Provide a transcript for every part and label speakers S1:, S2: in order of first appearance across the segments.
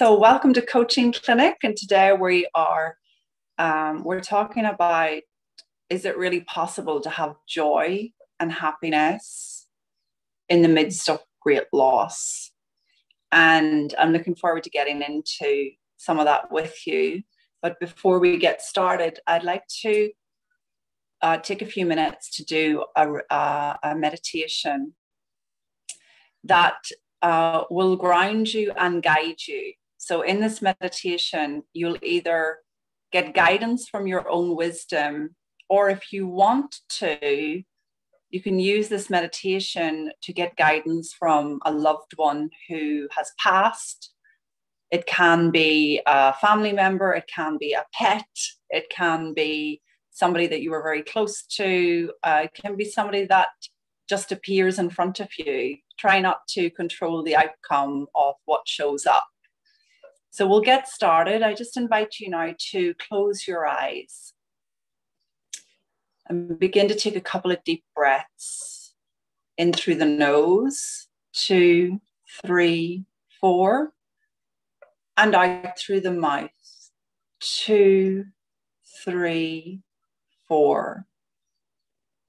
S1: So welcome to Coaching Clinic, and today we are we're talking about, is it really possible to have joy and happiness in the midst of great loss? And I'm looking forward to getting into some of that with you. But before we get started, I'd like to take a few minutes to do a meditation that will ground you and guide you. So in this meditation, you'll either get guidance from your own wisdom, or if you want to, you can use this meditation to get guidance from a loved one who has passed. It can be a family member, it can be a pet, it can be somebody that you were very close to, it can be somebody that just appears in front of you. Try not to control the outcome of what shows up. So we'll get started. I just invite you now to close your eyes and begin to take a couple of deep breaths in through the nose, 2, 3, 4, and out through the mouth, 2, 3, 4.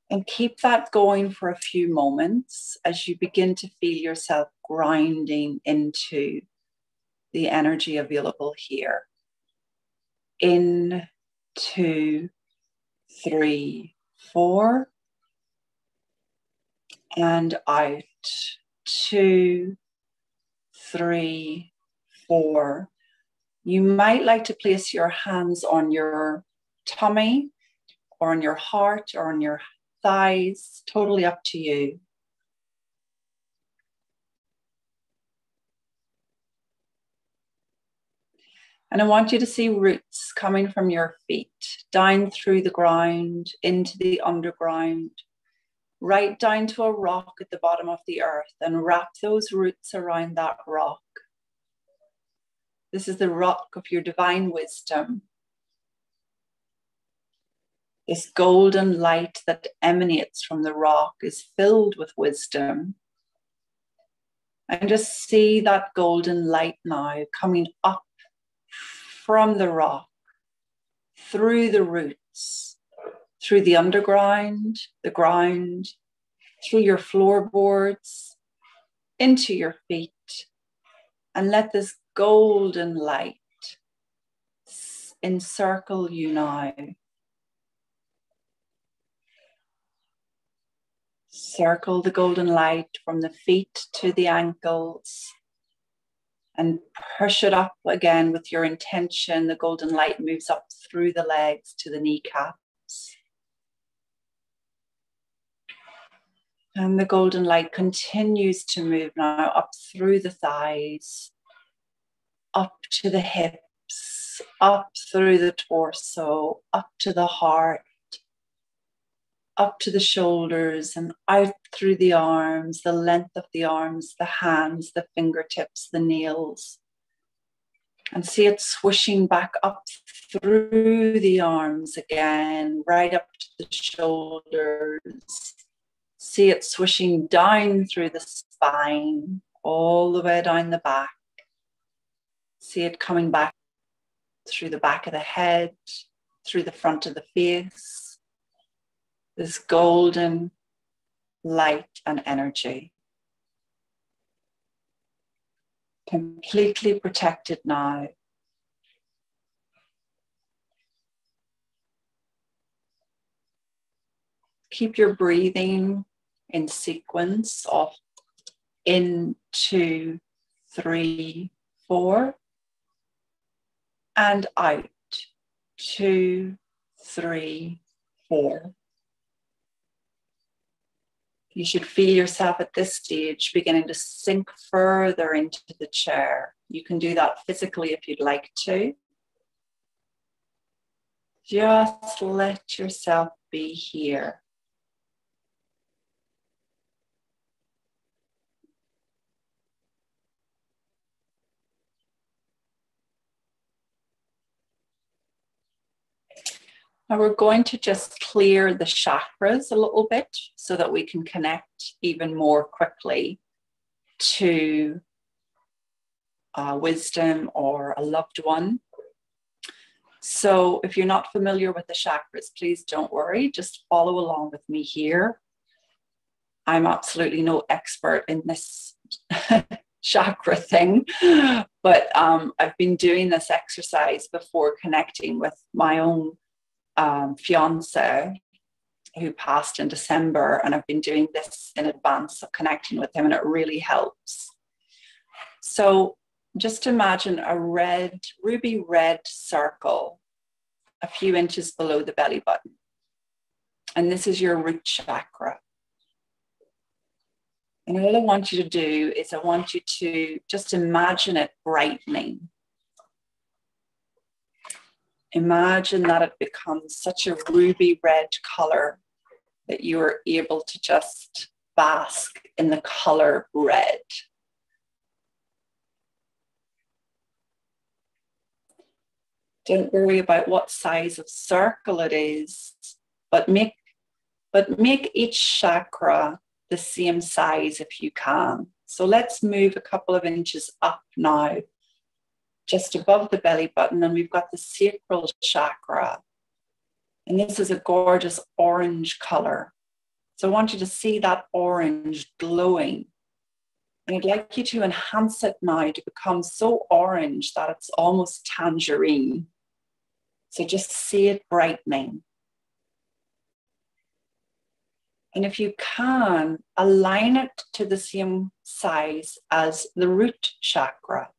S1: And keep that going for a few moments as you begin to feel yourself grounding into the energy available here. In, 2, 3, 4. And out, 2, 3, 4. You might like to place your hands on your tummy or on your heart or on your thighs, totally up to you. And I want you to see roots coming from your feet, down through the ground, into the underground, right down to a rock at the bottom of the earth, and wrap those roots around that rock. This is the rock of your divine wisdom. This golden light that emanates from the rock is filled with wisdom. And just see that golden light now coming up from the rock, through the roots, through the underground, the ground, through your floorboards, into your feet. And let this golden light encircle you now. Circle the golden light from the feet to the ankles and push it up again with your intention. The golden light moves up through the legs to the kneecaps. And the golden light continues to move now up through the thighs, up to the hips, up through the torso, up to the heart, up to the shoulders and out through the arms, the length of the arms, the hands, the fingertips, the nails. And see it swishing back up through the arms again, right up to the shoulders. See it swishing down through the spine, all the way down the back. See it coming back through the back of the head, through the front of the face. This golden light and energy. Completely protected now. Keep your breathing in sequence of in, 2, 3, 4. And out, 2, 3, 4. You should feel yourself at this stage beginning to sink further into the chair. You can do that physically if you'd like to. Just let yourself be here. Now we're going to just clear the chakras a little bit so that we can connect even more quickly to wisdom or a loved one. So if you're not familiar with the chakras, please don't worry. Just follow along with me here. I'm absolutely no expert in this chakra thing, but I've been doing this exercise before connecting with my own fiance who passed in December, and I've been doing this in advance of connecting with him, and it really helps. So just imagine a ruby red circle a few inches below the belly button, and this is your root chakra. And all I want you to do is I want you to just imagine it brightening. Imagine that it becomes such a ruby red color that you are able to just bask in the color red. Don't worry about what size of circle it is, but make each chakra the same size if you can. So let's move a couple of inches up now, just above the belly button, and we've got the sacral chakra. And this is a gorgeous orange color. So I want you to see that orange glowing. And I'd like you to enhance it now to become so orange that it's almost tangerine. So just see it brightening. And if you can, align it to the same size as the root chakra.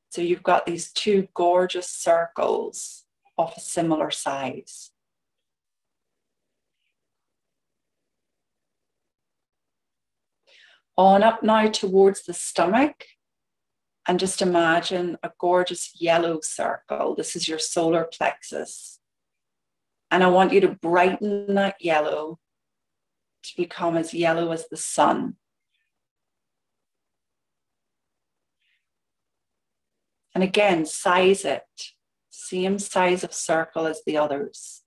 S1: So you've got these two gorgeous circles of a similar size. On up now towards the stomach, and just imagine a gorgeous yellow circle. This is your solar plexus. And I want you to brighten that yellow to become as yellow as the sun. And again, size it, same size of circle as the others.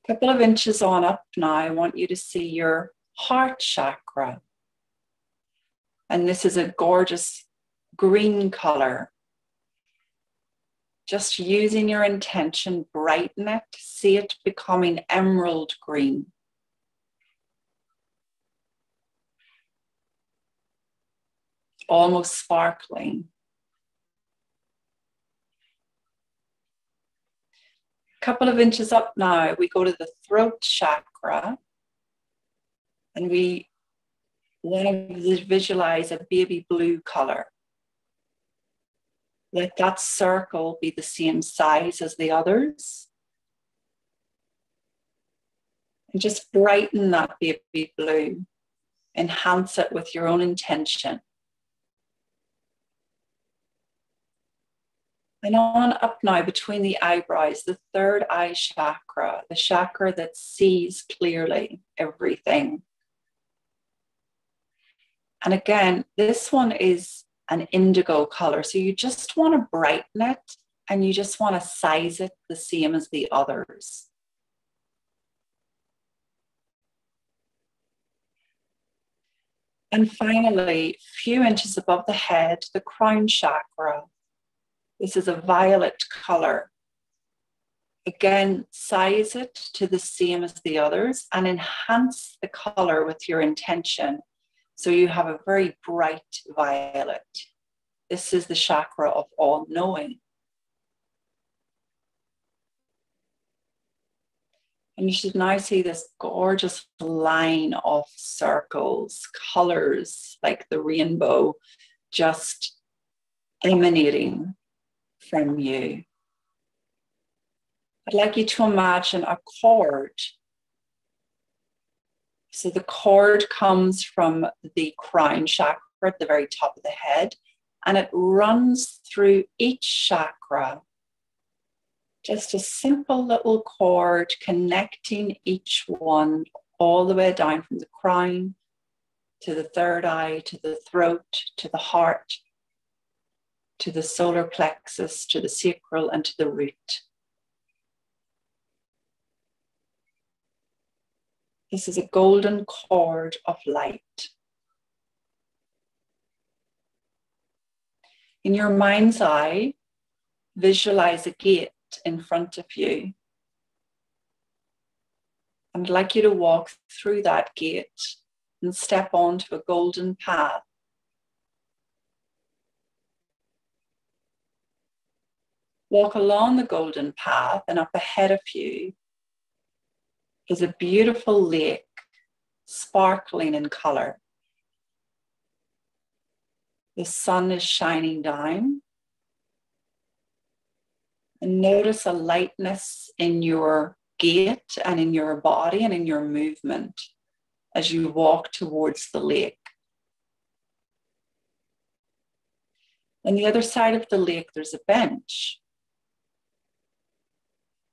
S1: A couple of inches on up now, I want you to see your heart chakra. And this is a gorgeous green color. Just using your intention, brighten it, see it becoming emerald green. Almost sparkling. A couple of inches up now, we go to the throat chakra, and we want to visualize a baby blue color. Let that circle be the same size as the others. And just brighten that baby blue. Enhance it with your own intention. And on up now between the eyebrows, the third eye chakra, the chakra that sees clearly everything. And again, this one is an indigo color. So you just want to brighten it and you just want to size it the same as the others. And finally, a few inches above the head, the crown chakra. This is a violet color. Again, size it to the same as the others and enhance the color with your intention. So you have a very bright violet. This is the chakra of all knowing. And you should now see this gorgeous line of circles, colors like the rainbow, just emanating from you. I'd like you to imagine a cord. So the cord comes from the crown chakra at the very top of the head, and it runs through each chakra. Just a simple little cord connecting each one all the way down from the crown to the third eye, to the throat, to the heart, to the solar plexus, to the sacral, and to the root. This is a golden cord of light. In your mind's eye, visualize a gate in front of you. I'd like you to walk through that gate and step onto a golden path. Walk along the golden path, and up ahead of you is a beautiful lake, sparkling in color. The sun is shining down. And notice a lightness in your gait and in your body and in your movement as you walk towards the lake. On the other side of the lake, there's a bench.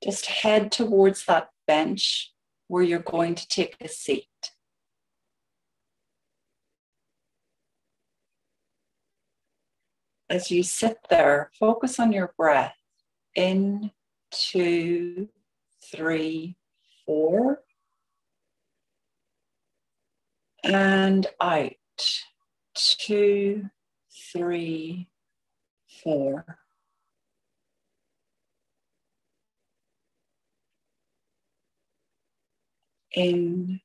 S1: Just head towards that bench where you're going to take a seat. As you sit there, focus on your breath. In, 2, 3, 4. And out. 2, 3, 4. In,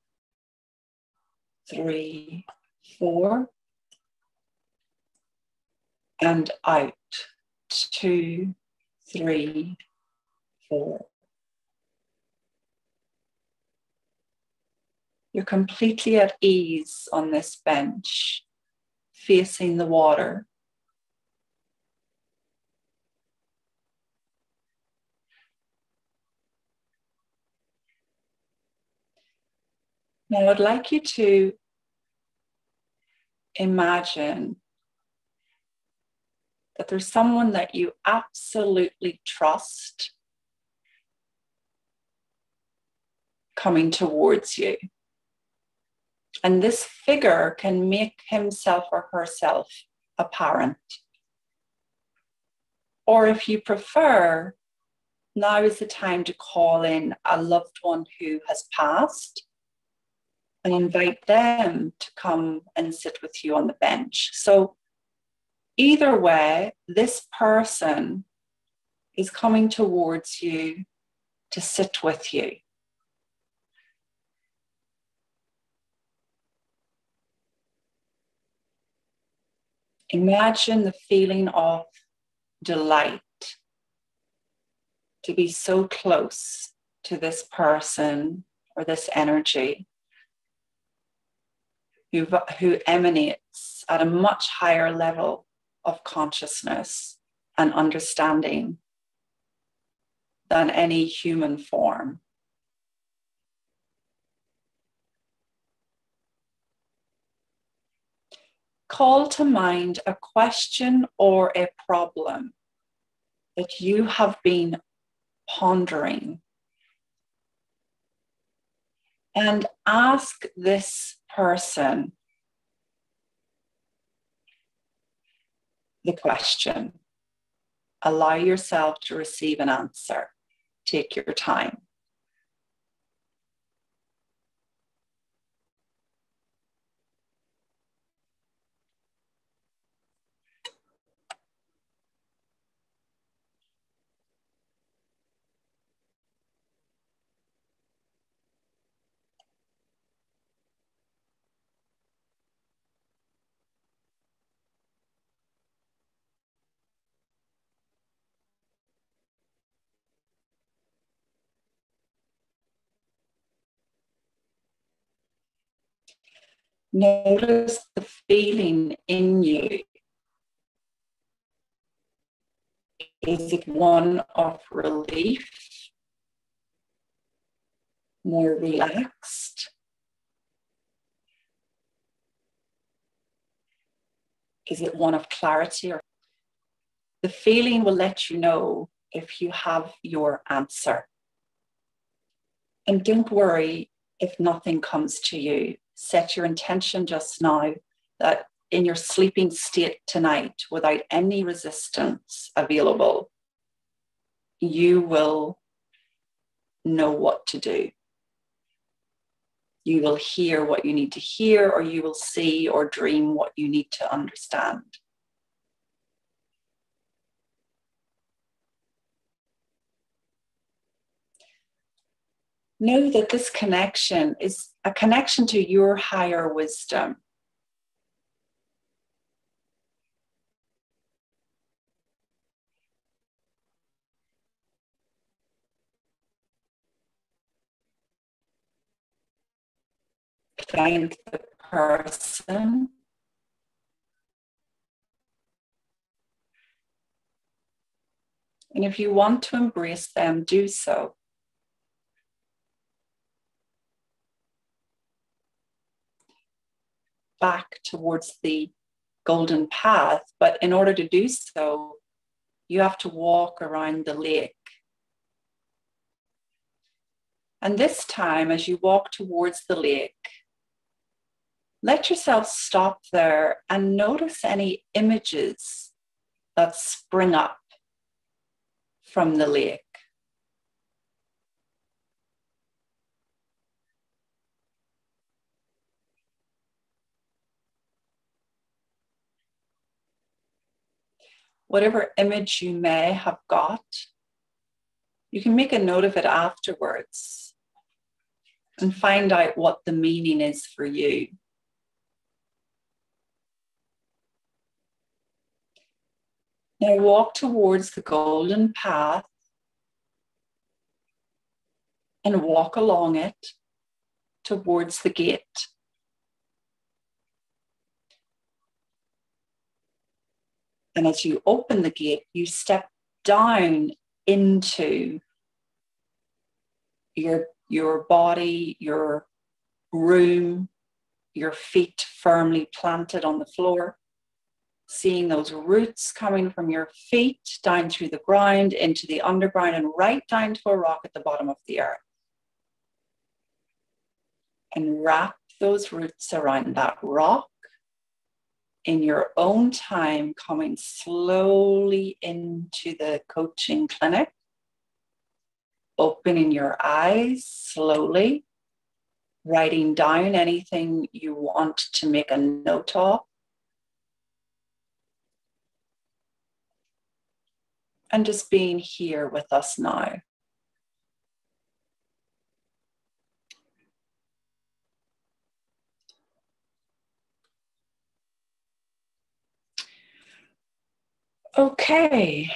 S1: 3, 4. And out. 2, 3, 4. You're completely at ease on this bench, facing the water. Now I'd like you to imagine that there's someone that you absolutely trust coming towards you. And this figure can make himself or herself apparent. Or if you prefer, now is the time to call in a loved one who has passed and invite them to come and sit with you on the bench. So either way, this person is coming towards you to sit with you. Imagine the feeling of delight to be so close to this person or this energy who emanates at a much higher level of consciousness and understanding than any human form. Call to mind a question or a problem that you have been pondering, and ask this person the question. Allow yourself to receive an answer. Take your time. Notice the feeling in you. Is it one of relief, more relaxed? Is it one of clarity? Or the feeling will let you know if you have your answer. And don't worry if nothing comes to you. Set your intention just now that in your sleeping state tonight, without any resistance available, you will know what to do. You will hear what you need to hear, or you will see or dream what you need to understand. know that this connection is a connection to your higher wisdom. Thank the person. And if you want to embrace them, do so. Back towards the golden path, but in order to do so, you have to walk around the lake. And this time, as you walk towards the lake, let yourself stop there and notice any images that spring up from the lake. Whatever image you may have got, you can make a note of it afterwards and find out what the meaning is for you. Now walk towards the golden path and walk along it towards the gate. And as you open the gate, you step down into your body, your room, your feet firmly planted on the floor, seeing those roots coming from your feet down through the ground into the underground and right down to a rock at the bottom of the earth. And wrap those roots around that rock in your own time, coming slowly into the coaching clinic, opening your eyes slowly, writing down anything you want to make a note of, and just being here with us now. Okay,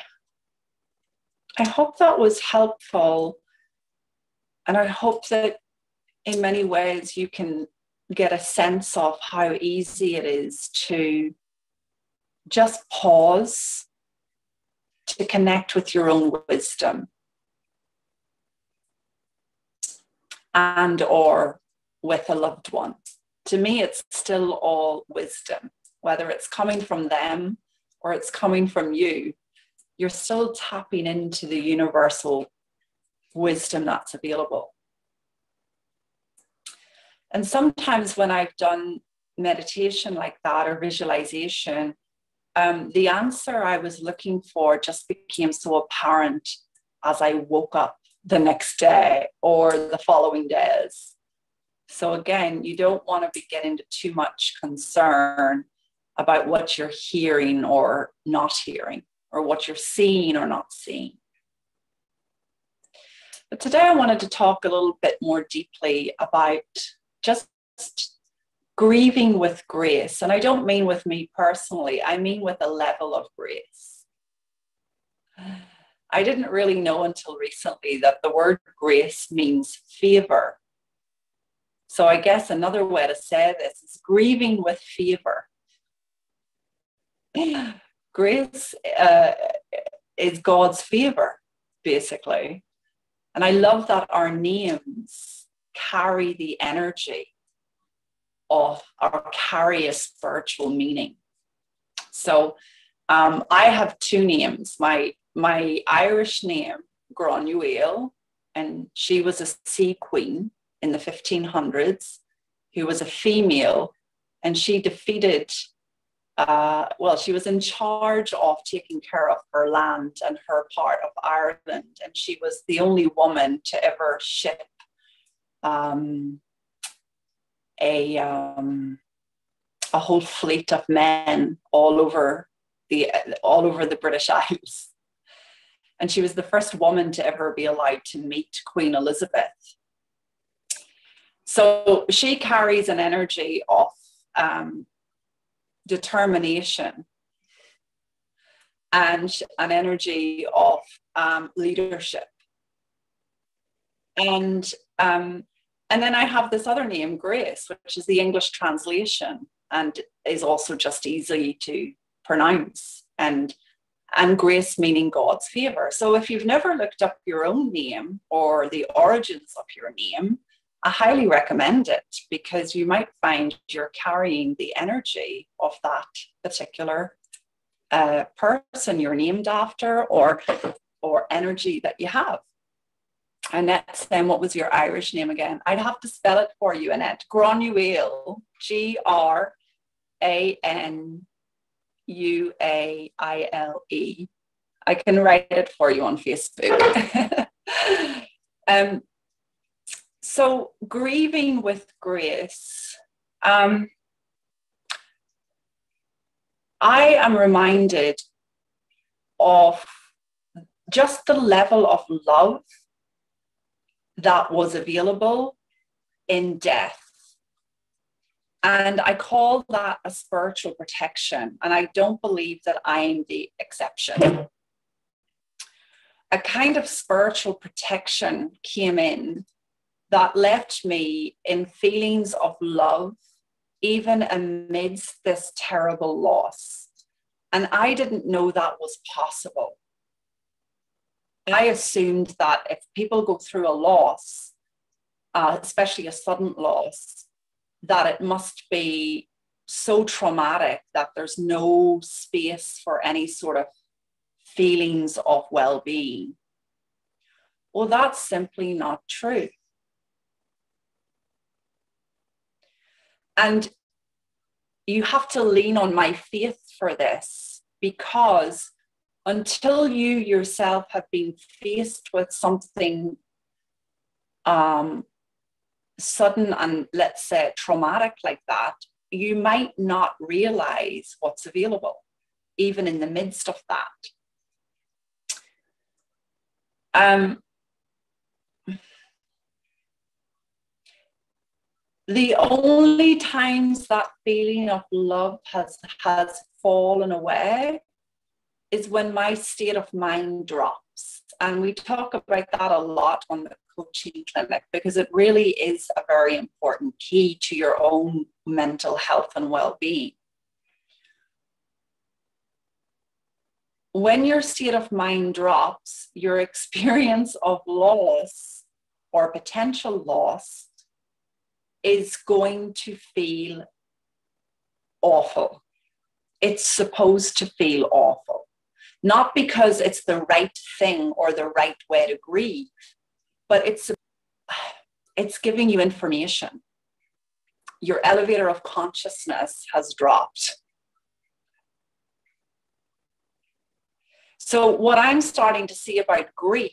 S1: I hope that was helpful, and I hope that in many ways you can get a sense of how easy it is to just pause to connect with your own wisdom and or with a loved one. To me, it's still all wisdom, whether it's coming from them or it's coming from you. You're still tapping into the universal wisdom that's available. And sometimes when I've done meditation like that or visualization, the answer I was looking for just became so apparent as I woke up the next day or the following days. So again, you don't want to be getting into too much concern about what you're hearing or not hearing, or what you're seeing or not seeing. But today I wanted to talk a little bit more deeply about just grieving with grace. And I don't mean with me personally, I mean with a level of grace. I didn't really know until recently that the word grace means favor. So I guess another way to say this is grieving with favor. Grace is God's favor, basically. And I love that our names carry the energy of or carry a spiritual meaning. So I have two names. My Irish name, Granuaile, and she was a sea queen in the 1500s who was a female, and she defeated she was in charge of taking care of her land and her part of Ireland, and she was the only woman to ever ship a whole fleet of men all over the British Isles. And she was the first woman to ever be allowed to meet Queen Elizabeth. So she carries an energy of determination and an energy of leadership. And then I have this other name, Grace, which is the English translation and is also just easy to pronounce. And grace meaning God's favor. So if you've never looked up your own name or the origins of your name, I highly recommend it, because you might find you're carrying the energy of that particular person you're named after, or energy that you have. Annette, then what was your Irish name again? I'd have to spell it for you, Annette. Granuaile, Granuaile. I can write it for you on Facebook. So grieving with grace. I am reminded of just the level of love that was available in death. And I call that a spiritual protection. And I don't believe that I'm the exception. A kind of spiritual protection came in that left me in feelings of love, even amidst this terrible loss. And I didn't know that was possible. I assumed that if people go through a loss, especially a sudden loss, that it must be so traumatic that there's no space for any sort of feelings of well-being. Well, that's simply not true. And you have to lean on my faith for this, because until you yourself have been faced with something sudden and, let's say, traumatic like that, you might not realize what's available, even in the midst of that. The only times that feeling of love has fallen away is when my state of mind drops. And we talk about that a lot on the coaching clinic, because it really is a very important key to your own mental health and well-being. When your state of mind drops, your experience of loss or potential loss is going to feel awful. It's supposed to feel awful. Not because it's the right thing or the right way to grieve, but it's giving you information. Your elevator of consciousness has dropped. So what I'm starting to see about grief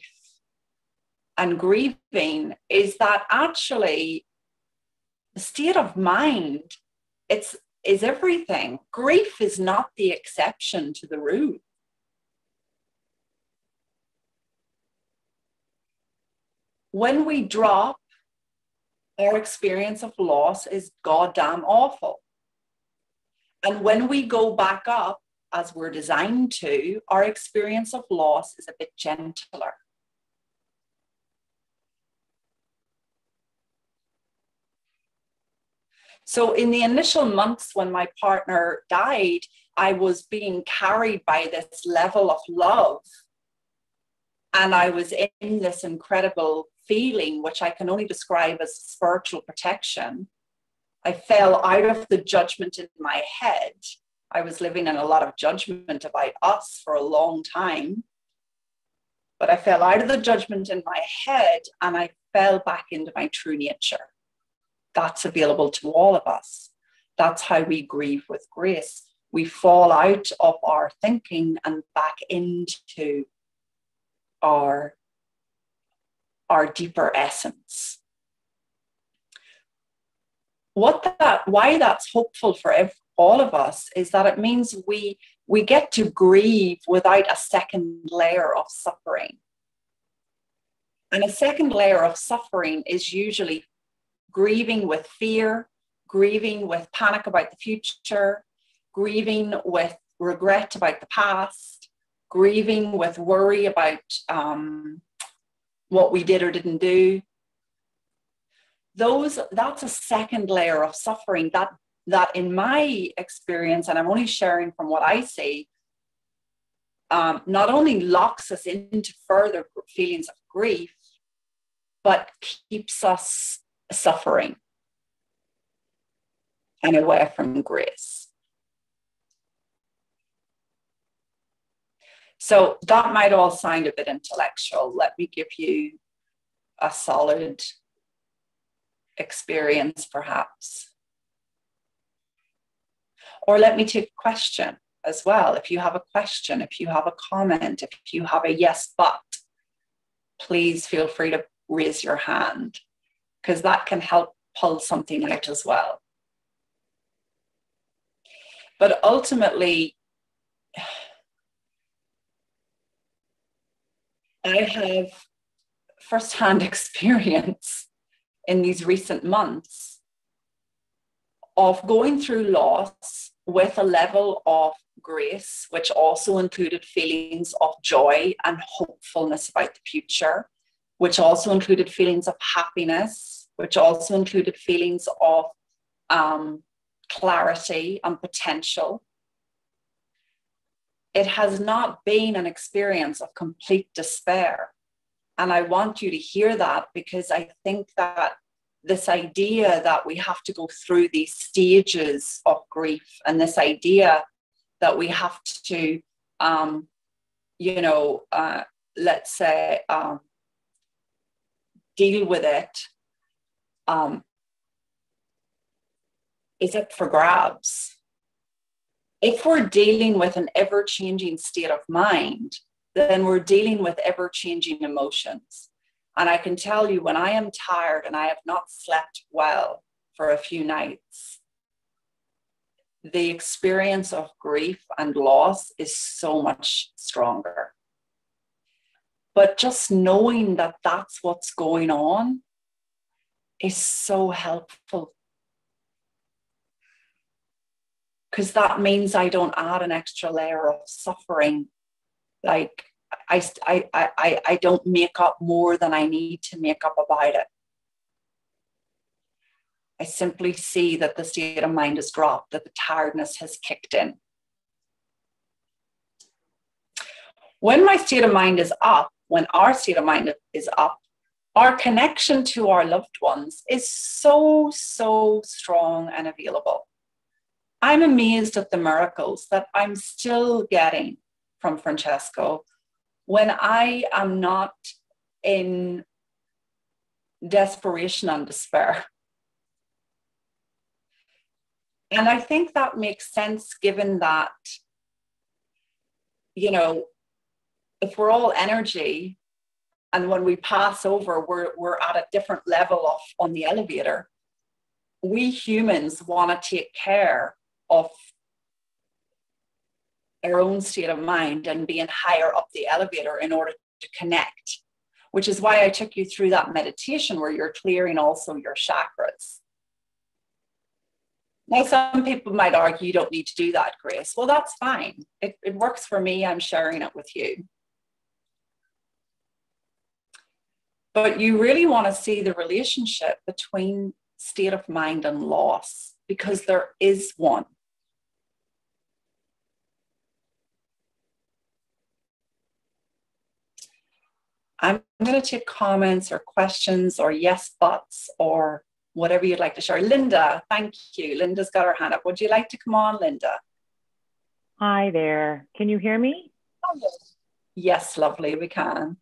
S1: and grieving is that actually the state of mind is everything. Grief is not the exception to the rule. When we drop, our experience of loss is goddamn awful. And when we go back up, as we're designed to, our experience of loss is a bit gentler. So in the initial months when my partner died, I was being carried by this level of love. And I was in this incredible feeling, which I can only describe as spiritual protection. I fell out of the judgment in my head. I was living in a lot of judgment about us for a long time. But I fell out of the judgment in my head and I fell back into my true nature. That's available to all of us. That's how we grieve with grace. We fall out of our thinking and back into our deeper essence. Why that's hopeful for all of us is that it means we get to grieve without a second layer of suffering. And a second layer of suffering is usually grieving with fear, grieving with panic about the future, grieving with regret about the past, grieving with worry about what we did or didn't do. That's a second layer of suffering that in my experience, and I'm only sharing from what I see, not only locks us into further feelings of grief, but keeps us suffering and away from grace. So that might all sound a bit intellectual. Let me give you a solid experience, perhaps. Or let me take a question as well. If you have a question, if you have a comment, if you have a yes, but, please feel free to raise your hand, because that can help pull something out as well. But ultimately, I have firsthand experience in these recent months of going through loss with a level of grace, which also included feelings of joy and hopefulness about the future, which also included feelings of happiness, which also included feelings of clarity and potential. It has not been an experience of complete despair. And I want you to hear that, because I think that this idea that we have to go through these stages of grief, and this idea that we have to, let's say, deal with it, is up for grabs. If we're dealing with an ever-changing state of mind, then we're dealing with ever-changing emotions. And I can tell you, when I am tired and I have not slept well for a few nights, the experience of grief and loss is so much stronger. But just knowing that that's what's going on is so helpful. Because that means I don't add an extra layer of suffering. Like I don't make up more than I need to make up about it. I simply see that the state of mind has dropped, that the tiredness has kicked in. When my state of mind is up, when our state of mind is up, our connection to our loved ones is so, so strong and available. I'm amazed at the miracles that I'm still getting from Francesco when I am not in desperation and despair. And I think that makes sense, given that, if we're all energy, and when we pass over, we're at a different level on the elevator. We humans want to take care of our own state of mind and being higher up the elevator in order to connect, which is why I took you through that meditation where you're clearing also your chakras. Now, some people might argue you don't need to do that, Grace. Well, that's fine. It works for me. I'm sharing it with you. But you really want to see the relationship between state of mind and loss, because there is one. I'm going to take comments or questions or yes, buts or whatever you'd like to share. Linda, thank you. Linda's got her hand up. Would you like to come on, Linda?
S2: Hi there. Can you hear me?
S1: Yes, lovely. We can.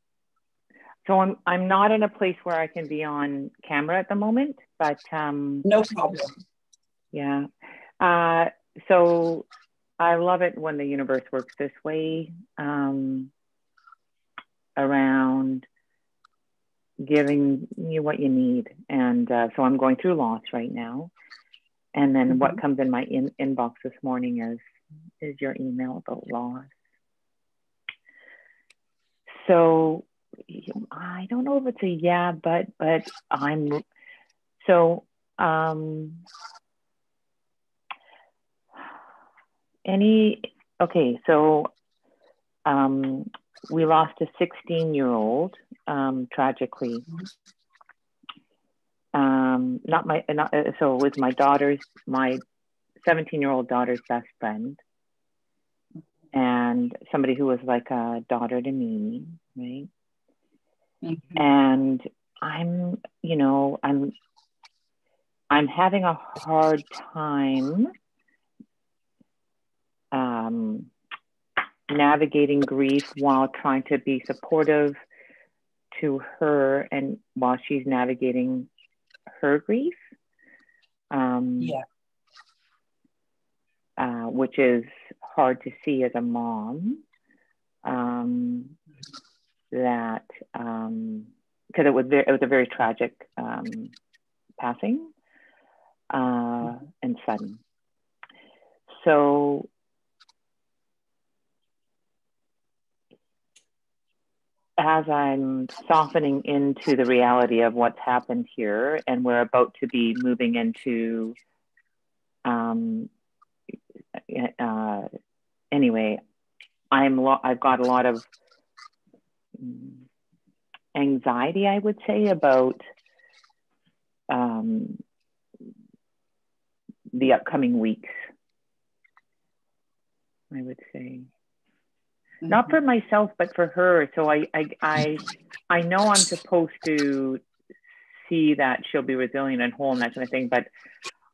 S2: So I'm not in a place where I can be on camera at the moment, but
S1: no problem.
S2: Yeah. So I love it when the universe works this way, around giving you what you need. And so I'm going through loss right now. And then what comes in my inbox this morning is your email about loss. So I don't know if it's a yeah, but So, we lost a 16-year-old, tragically. So it was my 17-year-old daughter's best friend, and somebody who was like a daughter to me, right? Mm-hmm. And I'm having a hard time navigating grief while trying to be supportive to her and while she's navigating her grief. Which is hard to see as a mom. That because it was a very tragic passing and sudden. So as I'm softening into the reality of what's happened here, and we're about to be moving into anyway, I've got a lot of anxiety, I would say, about the upcoming weeks, I would say. Mm-hmm. Not for myself, but for her. So I know I'm supposed to see that she'll be resilient and whole and that kind of thing, but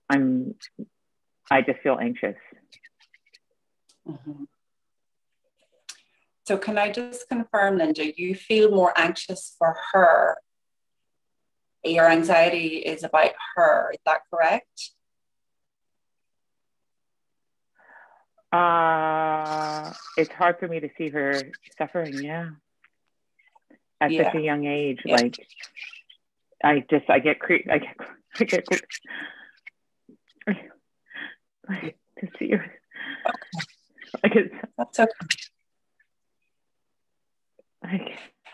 S2: I just feel anxious.
S1: Mm-hmm. So can I just confirm, Linda, you feel more anxious for her? Your anxiety is about her, is that correct?
S2: It's hard for me to see her suffering, at such a young age. Yeah. Like, I get to see her.
S1: Okay. That's okay.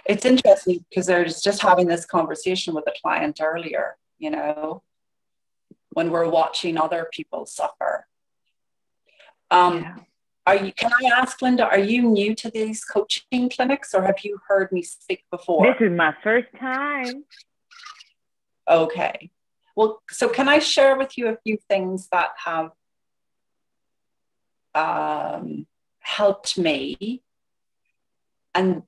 S1: It's interesting because I was just having this conversation with a client earlier, when we're watching other people suffer. Can I ask, Linda, are you new to these coaching clinics or have you heard me speak before?
S2: This is my first time.
S1: Okay. Well, so can I share with you a few things that have helped me and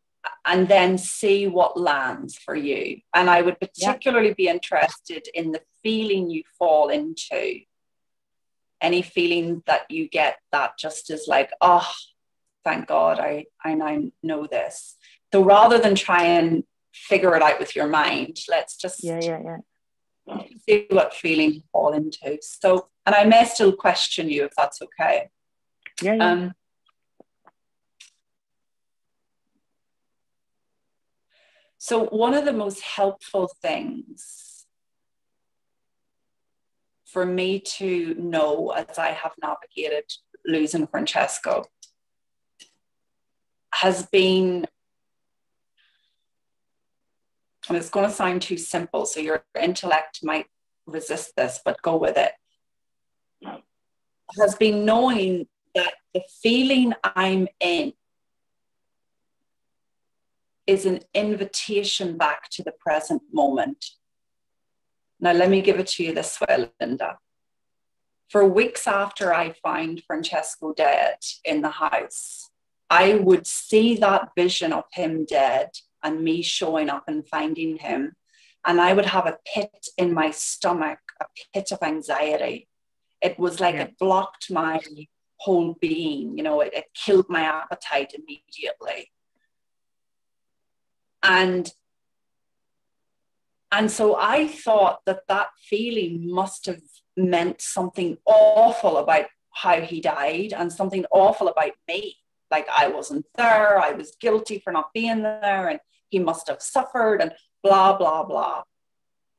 S1: then see what lands for you. And I would particularly be interested in the feeling you fall into. Any feeling that you get that just is like, oh, thank God I now know this. So rather than try and figure it out with your mind, let's just see what feeling you fall into. So, and I may still question you if that's okay. So one of the most helpful things for me to know as I have navigated losing Francesco has been, and it's going to sound too simple, so your intellect might resist this, but go with it, has been knowing that the feeling I'm in is an invitation back to the present moment. Now, let me give it to you this way, Linda. For weeks after I found Francesco dead in the house, I would see that vision of him dead and me showing up and finding him. And I would have a pit in my stomach, a pit of anxiety. It was like it blocked my whole being, it killed my appetite immediately. And so I thought that feeling must have meant something awful about how he died and something awful about me. Like I wasn't there, I was guilty for not being there, and he must have suffered and blah, blah, blah.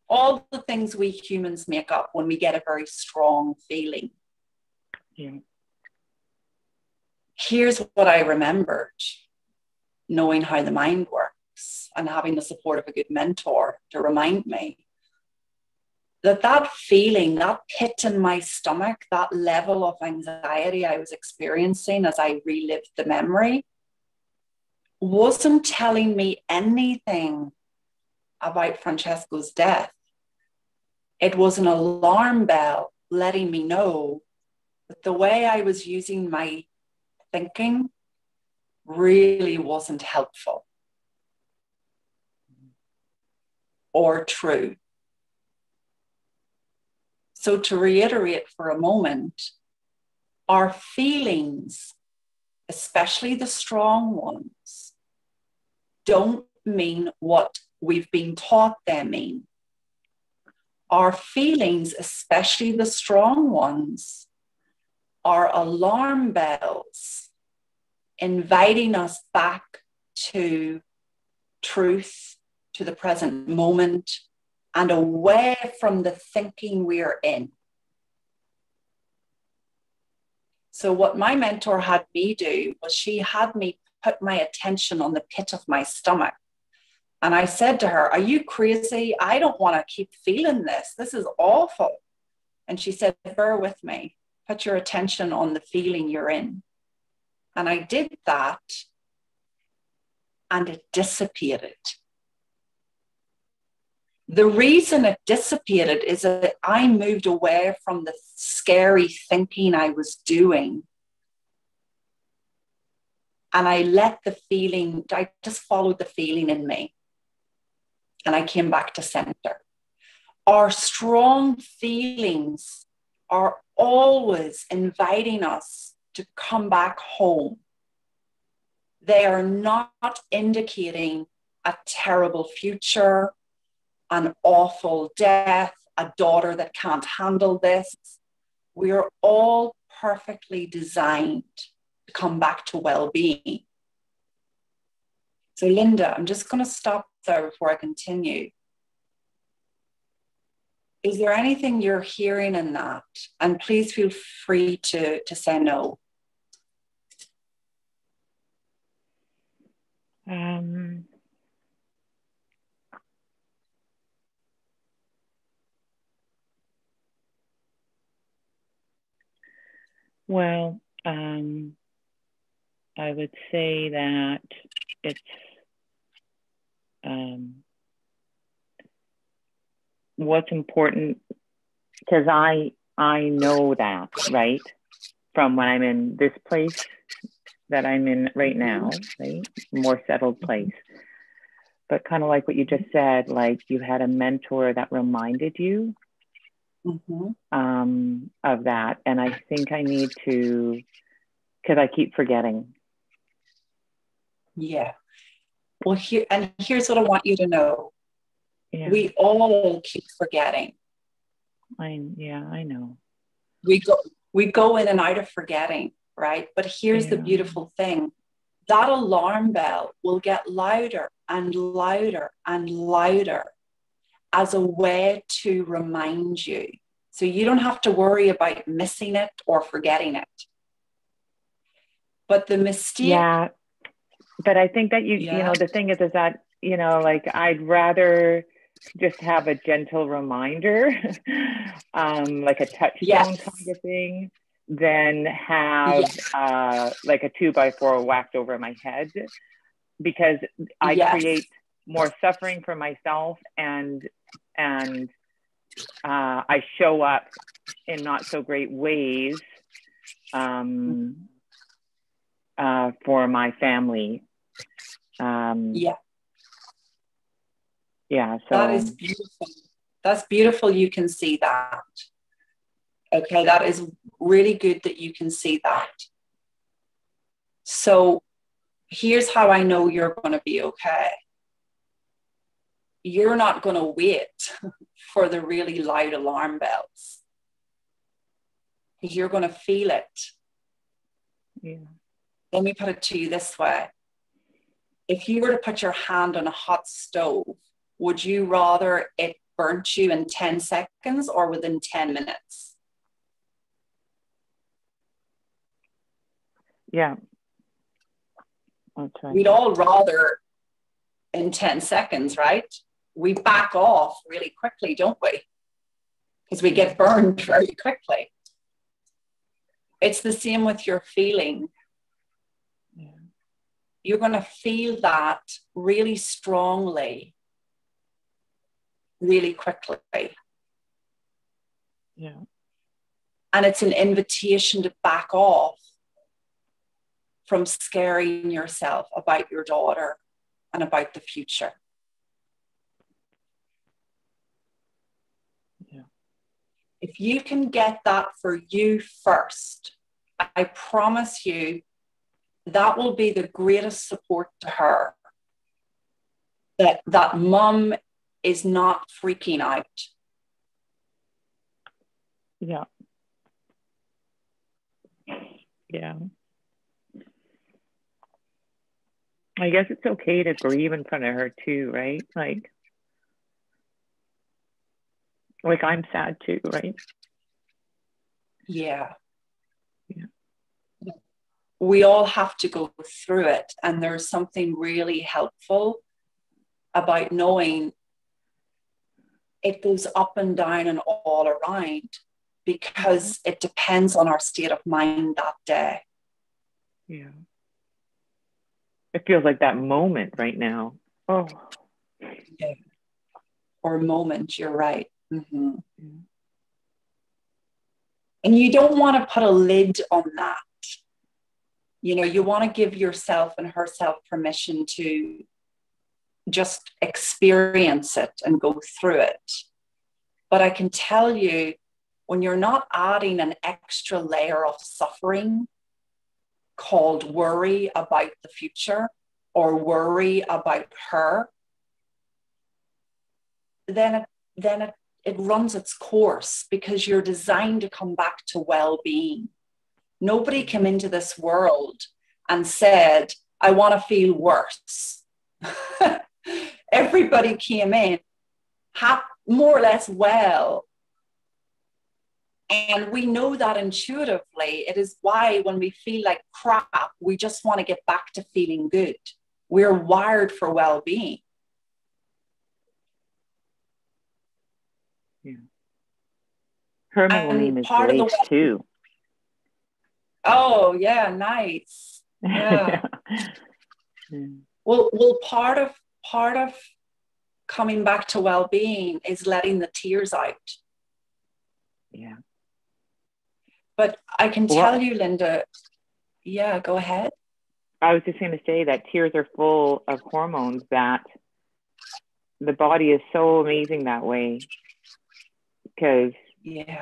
S1: All the things we humans make up when we get a very strong feeling. Yeah. Here's what I remembered, knowing how the mind works and having the support of a good mentor to remind me. that feeling, that pit in my stomach, that level of anxiety I was experiencing as I relived the memory, wasn't telling me anything about Francesco's death. It was an alarm bell letting me know that the way I was using my thinking really wasn't helpful or true. So to reiterate for a moment, our feelings, especially the strong ones, don't mean what we've been taught they mean. Our feelings, especially the strong ones, are alarm bells inviting us back to truth, to the present moment, and away from the thinking we're in. So what my mentor had me do was she had me put my attention on the pit of my stomach. And I said to her, "Are you crazy? I don't want to keep feeling this. This is awful." And she said, "Bear with me. Put your attention on the feeling you're in." And I did that, and it dissipated. The reason it dissipated is that I moved away from the scary thinking I was doing. And I let the feeling, I just followed the feeling in me. And I came back to center. Our strong feelings are always inviting us to come back home. They are not indicating a terrible future, an awful death, a daughter that can't handle this. We are all perfectly designed to come back to well-being. So Linda, I'm just going to stop there before I continue. Is there anything you're hearing in that? And please feel free to say no.
S2: Well, I would say that it's what's important, because I know that, right, from when I'm in this place that I'm in right now, right, more settled place. But kind of like what you just said, like you had a mentor that reminded you of that. And I think I need to, because I keep forgetting.
S1: Yeah. Well, here's what I want you to know.
S2: Yeah.
S1: We all keep forgetting.
S2: I know.
S1: We go in and out of forgetting, right? But here's the beautiful thing. That alarm bell will get louder and louder and louder as a way to remind you. So you don't have to worry about missing it or forgetting it. But the mistake...
S2: Yeah, but I think that you know, the thing is that, you know, like I'd rather just have a gentle reminder, like a touchstone kind of thing, than have like a 2x4 whacked over my head, because I create more suffering for myself, and I show up in not so great ways for my family. So
S1: that is beautiful. That's beautiful. You can see that. Okay, that is really good that you can see that. So here's how I know you're going to be okay. You're not going to wait for the really loud alarm bells, because you're going to feel it.
S2: Yeah.
S1: Let me put it to you this way. If you were to put your hand on a hot stove, would you rather it burnt you in 10 seconds or within 10 minutes?
S2: Yeah. That's right.
S1: We'd all rather in 10 seconds, right? We back off really quickly, don't we? because we get burned very quickly. It's the same with your feeling.
S2: Yeah.
S1: You're going to feel that really strongly, really quickly.
S2: Yeah.
S1: And it's an invitation to back off from scaring yourself about your daughter and about the future.
S2: Yeah.
S1: If you can get that for you first, I promise you that will be the greatest support to her. That mum is not freaking out.
S2: Yeah. Yeah. I guess it's okay to grieve in front of her too, right? Like I'm sad too, right?
S1: Yeah.
S2: Yeah.
S1: We all have to go through it. And there's something really helpful about knowing it goes up and down and all around, because it depends on our state of mind that day.
S2: Yeah. It feels like that moment right now. Oh.
S1: Yeah. Or moment, you're right. Mm-hmm.
S2: Yeah.
S1: And you don't want to put a lid on that. You know, you want to give yourself and herself permission to just experience it and go through it. But I can tell you, when you're not adding an extra layer of suffering called worry about the future or worry about her, then it runs its course, because you're designed to come back to well-being. Nobody came into this world and said, I want to feel worse. Everybody came in more or less well. And we know that intuitively. It is why when we feel like crap, we just want to get back to feeling good. We're wired for well-being.
S2: Yeah. Her middle name is Grace too.
S1: Oh, yeah, nice. Yeah.
S2: Yeah.
S1: Well, part of coming back to well-being is letting the tears out.
S2: Yeah.
S1: But I can tell you, Linda, yeah, go ahead.
S2: I was just going to say that tears are full of hormones, that the body is so amazing that way, because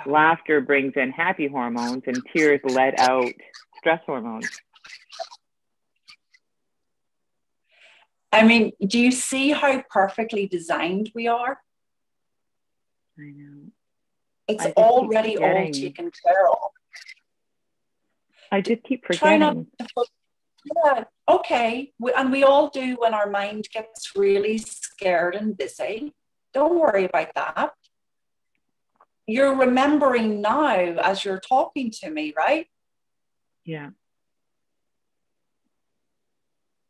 S2: laughter brings in happy hormones and tears let out stress hormones.
S1: I mean, do you see how perfectly designed we are?
S2: I know.
S1: It's already all taken care of.
S2: I just keep forgetting.
S1: Yeah, okay. And we all do when our mind gets really scared and busy. Don't worry about that. You're remembering now as you're talking to me, right?
S2: Yeah.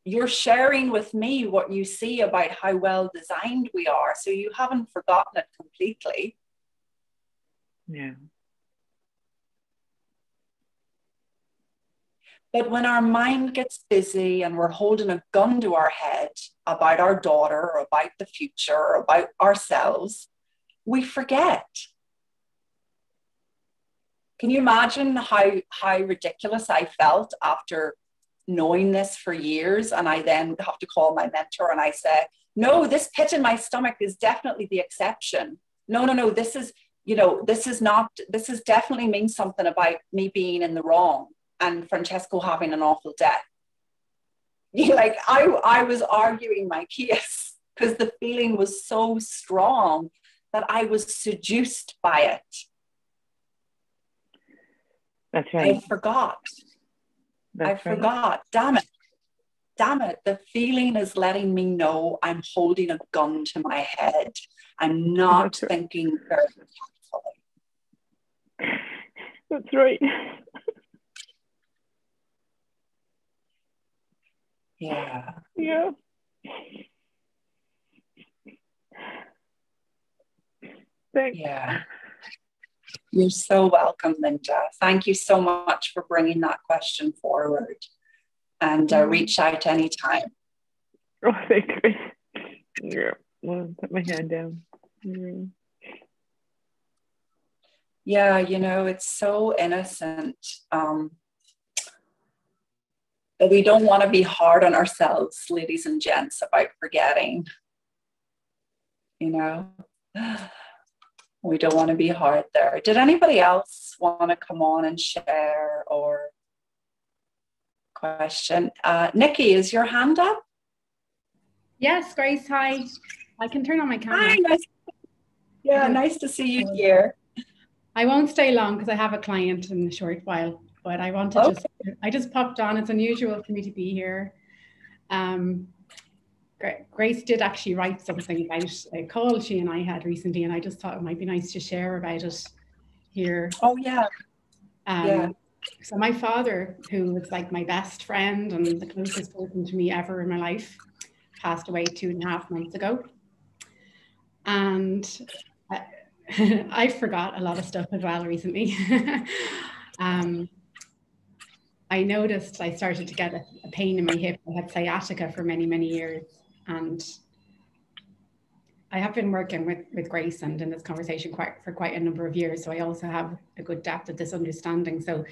S1: You're sharing with me what you see about how well designed we are. So you haven't forgotten it completely.
S2: Yeah.
S1: But when our mind gets busy and we're holding a gun to our head about our daughter or about the future or about ourselves, we forget. Can you imagine how ridiculous I felt after knowing this for years? And I then have to call my mentor and I say, no, this pit in my stomach is definitely the exception. No, this is definitely means something about me being in the wrong and Francesco having an awful death. Like I was arguing my case because the feeling was so strong that I was seduced by it.
S2: That's right.
S1: I forgot. I forgot. Damn it. The feeling is letting me know I'm holding a gun to my head. I'm not thinking very carefully.
S2: That's right.
S1: Yeah.
S2: Yeah. Thanks.
S1: Yeah. You're so welcome, Linda. Thank you so much for bringing that question forward. And reach out anytime.
S2: Oh, thank you. Yeah, well, put my hand down.
S1: Yeah, you know, it's so innocent. That we don't want to be hard on ourselves, ladies and gents, about forgetting. You know, we don't want to be hard there. Did anybody else want to come on and share or question? Nikki, is your hand up?
S3: Yes, Grace, hi. I can turn on my camera.
S1: Hi, nice to see you here.
S3: I won't stay long because I have a client in a short while, but I want to I just popped on. It's unusual for me to be here. Grace did actually write something about a call she and I had recently, and I just thought it might be nice to share about it here.
S1: Oh, yeah.
S3: So my father, who was like my best friend and the closest person to me ever in my life, passed away 2.5 months ago. And I forgot a lot of stuff as well recently. I noticed I started to get a pain in my hip. I had sciatica for many, many years. And I have been working with Grace and in this conversation for quite a number of years. So I also have a good depth of this understanding. So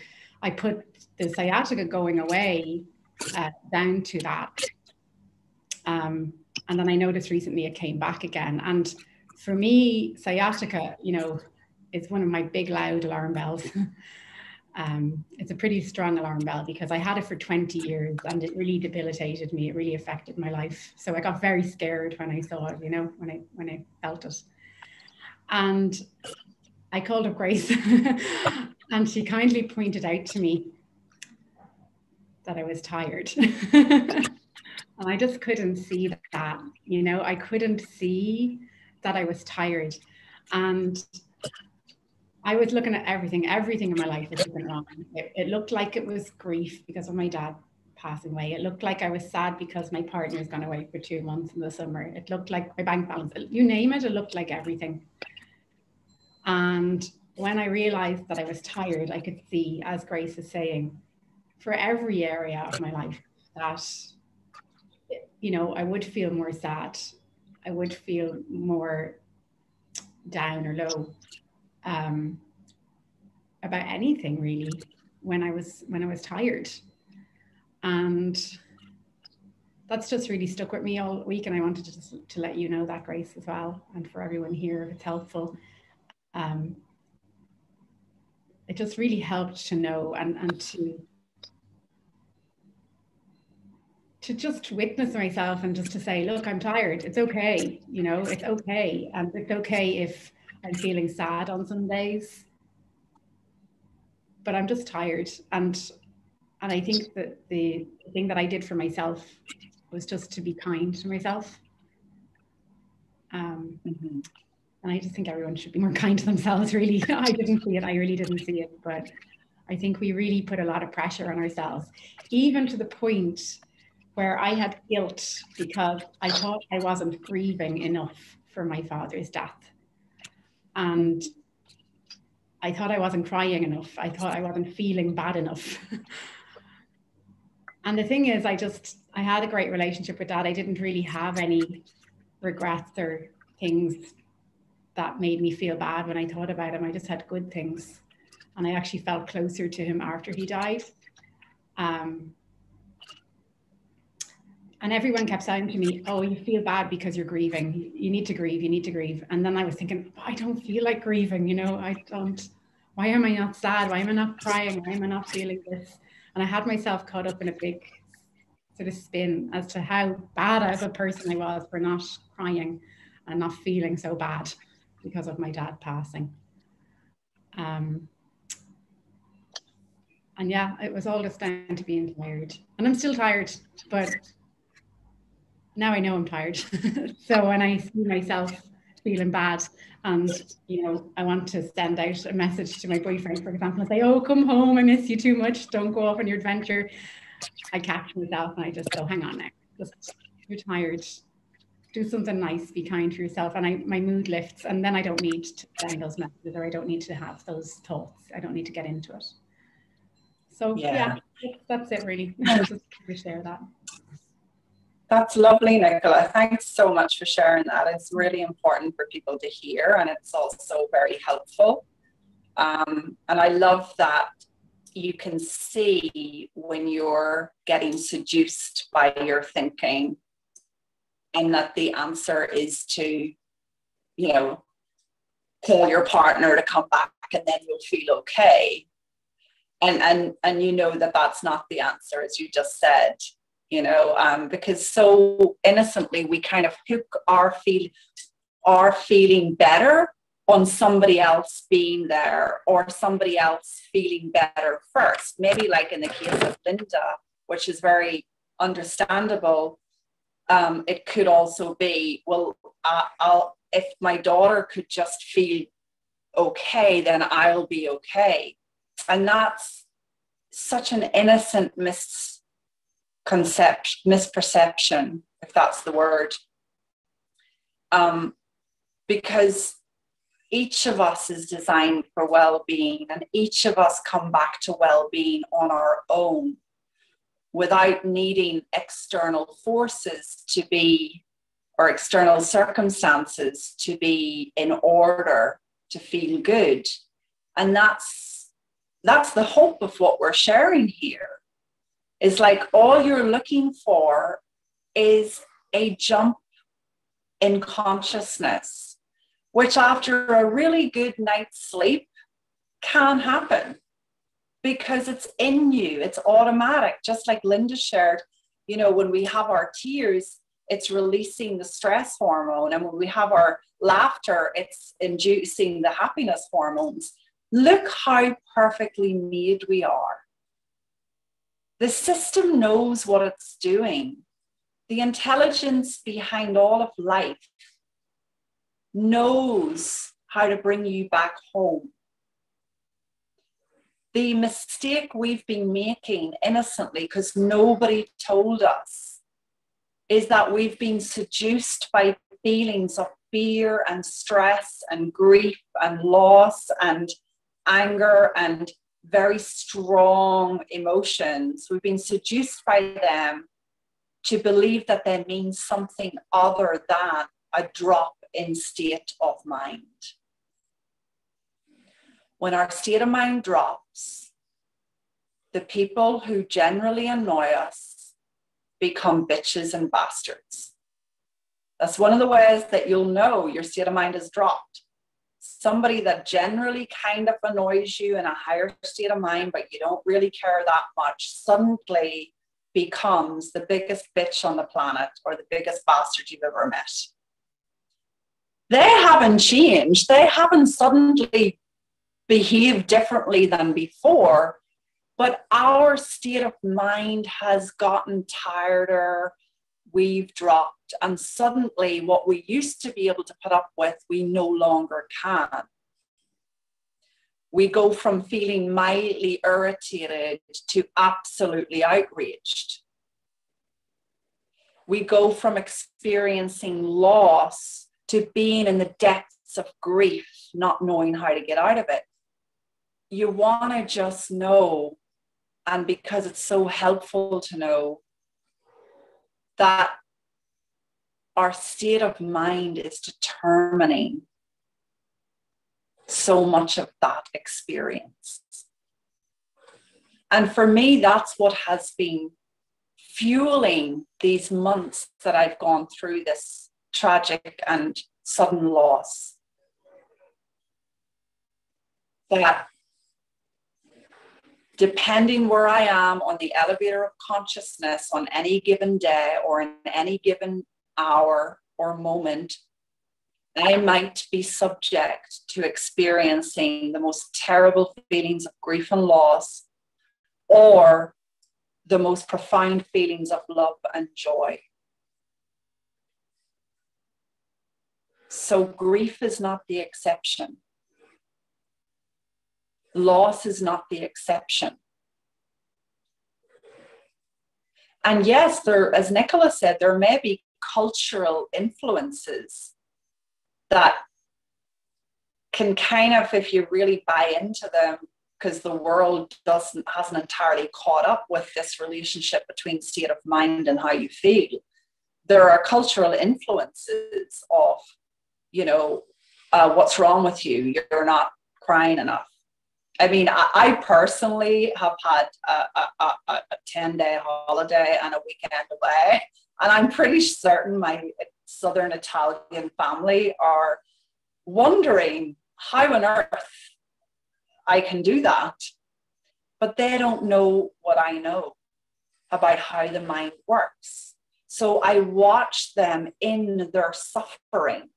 S3: I put the sciatica going away down to that. And then I noticed recently it came back again. And for me, sciatica, you know, is one of my big, loud alarm bells. It's a pretty strong alarm bell because I had it for 20 years and it really debilitated me. It really affected my life. So I got very scared when I saw it, you know, when I felt it. And I called up Grace and she kindly pointed out to me that I was tired. And I just couldn't see that, you know, I couldn't see that I was tired. And I was looking at everything in my life was looking wrong. It looked like it was grief because of my dad passing away. It looked like I was sad because my partner's gone away for 2 months in the summer. It looked like my bank balance, you name it, it looked like everything. And when I realized that I was tired, I could see, as Grace is saying, for every area of my life that, you know, I would feel more sad. I would feel more down or low about anything really when I was tired. And that's just really stuck with me all week. And I wanted to let you know that, Grace, as well. And for everyone here, if it's helpful. It just really helped to know and to just witness myself and just to say, look, I'm tired. It's okay. You know, it's okay. And it's okay if I'm feeling sad on some days, but I'm just tired. And I think that the thing that I did for myself was just to be kind to myself. And I just think everyone should be more kind to themselves, really. I didn't see it. I really didn't see it. But I think we really put a lot of pressure on ourselves, even to the point where I had guilt because I thought I wasn't grieving enough for my father's death. And I thought I wasn't crying enough. I thought I wasn't feeling bad enough. And the thing is, I had a great relationship with Dad. I didn't really have any regrets or things that made me feel bad when I thought about him. I just had good things. And I actually felt closer to him after he died. And everyone kept saying to me, oh, you feel bad because you're grieving. You need to grieve, you need to grieve. And then I was thinking, I don't feel like grieving, you know, I don't. Why am I not sad? Why am I not crying? Why am I not feeling this? And I had myself caught up in a big sort of spin as to how bad of a person I was for not crying and not feeling so bad because of my dad passing. And yeah, it was all just down to being tired. And I'm still tired, but now I know I'm tired. So when I see myself feeling bad and, you know, I want to send out a message to my boyfriend, for example, and say, oh, come home, I miss you too much, don't go off on your adventure. I catch myself and I just go, hang on now, just, you're tired. do something nice, be kind to yourself, and my mood lifts, and then I don't need to send those messages, or I don't need to have those thoughts. I don't need to get into it. So yeah, that's it really. Just to share that.
S1: That's lovely, Nicola. Thanks so much for sharing that. It's really important for people to hear, and it's also very helpful. And I love that you can see when you're getting seduced by your thinking, and that the answer is to, you know, call your partner to come back and then you'll feel okay. And you know that that's not the answer, as you just said, you know, because so innocently we kind of hook our feeling better on somebody else being there, or somebody else feeling better first. Maybe like in the case of Linda, which is very understandable. It could also be, well, if my daughter could just feel okay, then I'll be okay. And that's such an innocent misperception, if that's the word. Because each of us is designed for well-being, and each of us come back to well-being on our own without needing external forces to be, or external circumstances to be in order to feel good. And that's the hope of what we're sharing here. Is like all you're looking for is a jump in consciousness, which after a really good night's sleep can happen, because it's in you, it's automatic. Just like Linda shared, you know, when we have our tears, it's releasing the stress hormone, and when we have our laughter, it's inducing the happiness hormones. Look how perfectly made we are. The system knows what it's doing. The intelligence behind all of life knows how to bring you back home. The mistake we've been making innocently, because nobody told us, is that we've been seduced by feelings of fear and stress and grief and loss and anger and very strong emotions. We've been seduced by them to believe that they mean something other than a drop in state of mind. When our state of mind drops, the people who generally annoy us become bitches and bastards. That's one of the ways that you'll know your state of mind has dropped. Somebody that generally kind of annoys you in a higher state of mind, but you don't really care that much, suddenly becomes the biggest bitch on the planet, or the biggest bastard you've ever met. They haven't changed. They haven't suddenly behaved differently than before, but our state of mind has gotten tireder. We've dropped, and suddenly what we used to be able to put up with, we no longer can. We go from feeling mildly irritated to absolutely outraged. We go from experiencing loss to being in the depths of grief, not knowing how to get out of it. You want to just know, and because it's so helpful to know, that our state of mind is determining so much of that experience. And for me, that's what has been fueling these months that I've gone through this tragic and sudden loss. That depending where I am on the elevator of consciousness on any given day or in any given hour or moment, I might be subject to experiencing the most terrible feelings of grief and loss, or the most profound feelings of love and joy. So grief is not the exception. Loss is not the exception. And yes, there, as Nicola said, there may be cultural influences that can kind of, if you really buy into them, because the world hasn't entirely caught up with this relationship between state of mind and how you feel. There are cultural influences of, you know, what's wrong with you? You're not crying enough. I mean, I personally have had a 10-day holiday and a weekend away, and I'm pretty certain my Southern Italian family are wondering how on earth I can do that. But they don't know what I know about how the mind works. So I watch them in their suffering.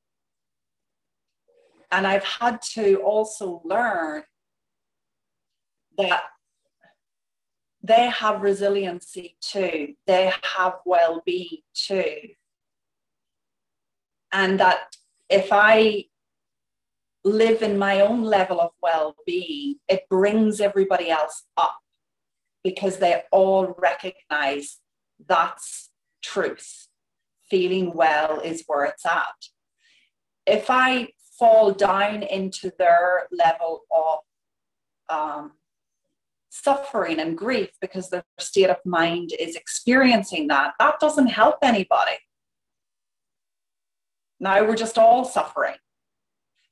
S1: And I've had to also learn that they have resiliency too. They have well-being too. And that if I live in my own level of well-being, it brings everybody else up because they all recognize that's truth. Feeling well is where it's at. If I fall down into their level of suffering and grief because their state of mind is experiencing that, that doesn't help anybody. Now we're just all suffering.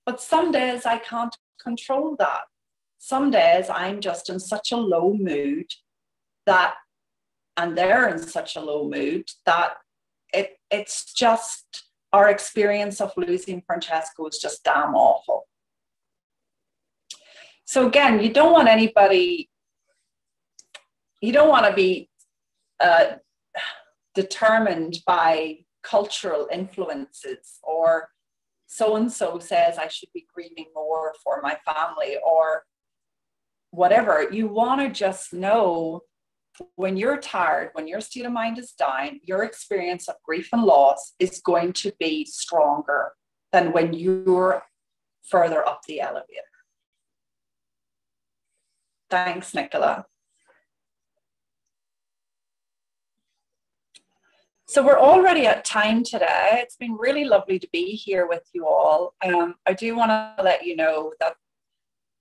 S1: But some days I can't control that. Some days I'm just in such a low mood that, and they're in such a low mood that it's just, our experience of losing Francesco was just damn awful. So again, you don't want anybody, you don't want to be determined by cultural influences, or so-and-so says I should be grieving more for my family or whatever. You want to just know when you're tired, when your state of mind is down, your experience of grief and loss is going to be stronger than when you're further up the elevator. Thanks, Nicola. So we're already at time today. It's been really lovely to be here with you all. I do want to let you know that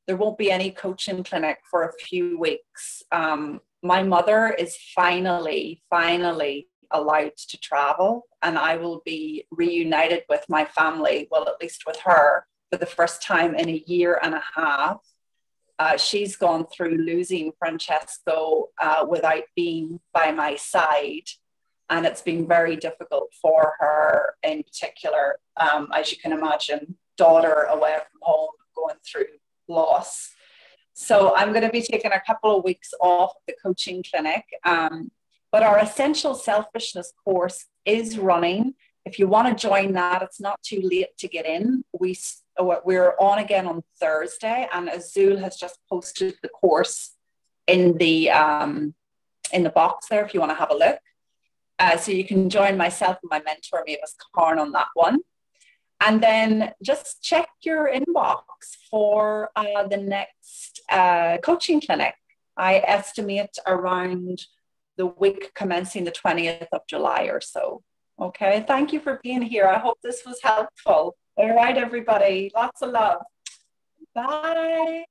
S1: there won't be any coaching clinic for a few weeks. My mother is finally allowed to travel, and I will be reunited with my family, well, at least with her, for the first time in a year and a half. She's gone through losing Francesco without being by my side. And it's been very difficult for her in particular, as you can imagine, daughter away from home, going through loss. So I'm going to be taking a couple of weeks off the coaching clinic. But our Essential Selfishness course is running. If you want to join that, it's not too late to get in. We're on again on Thursday, and Azul has just posted the course in the box there if you want to have a look. So you can join myself and my mentor, Mavis Karn, on that one. And then just check your inbox for the next coaching clinic. I estimate around the week commencing the 20th of July or so. Okay, thank you for being here. I hope this was helpful. All right, everybody, lots of love. Bye.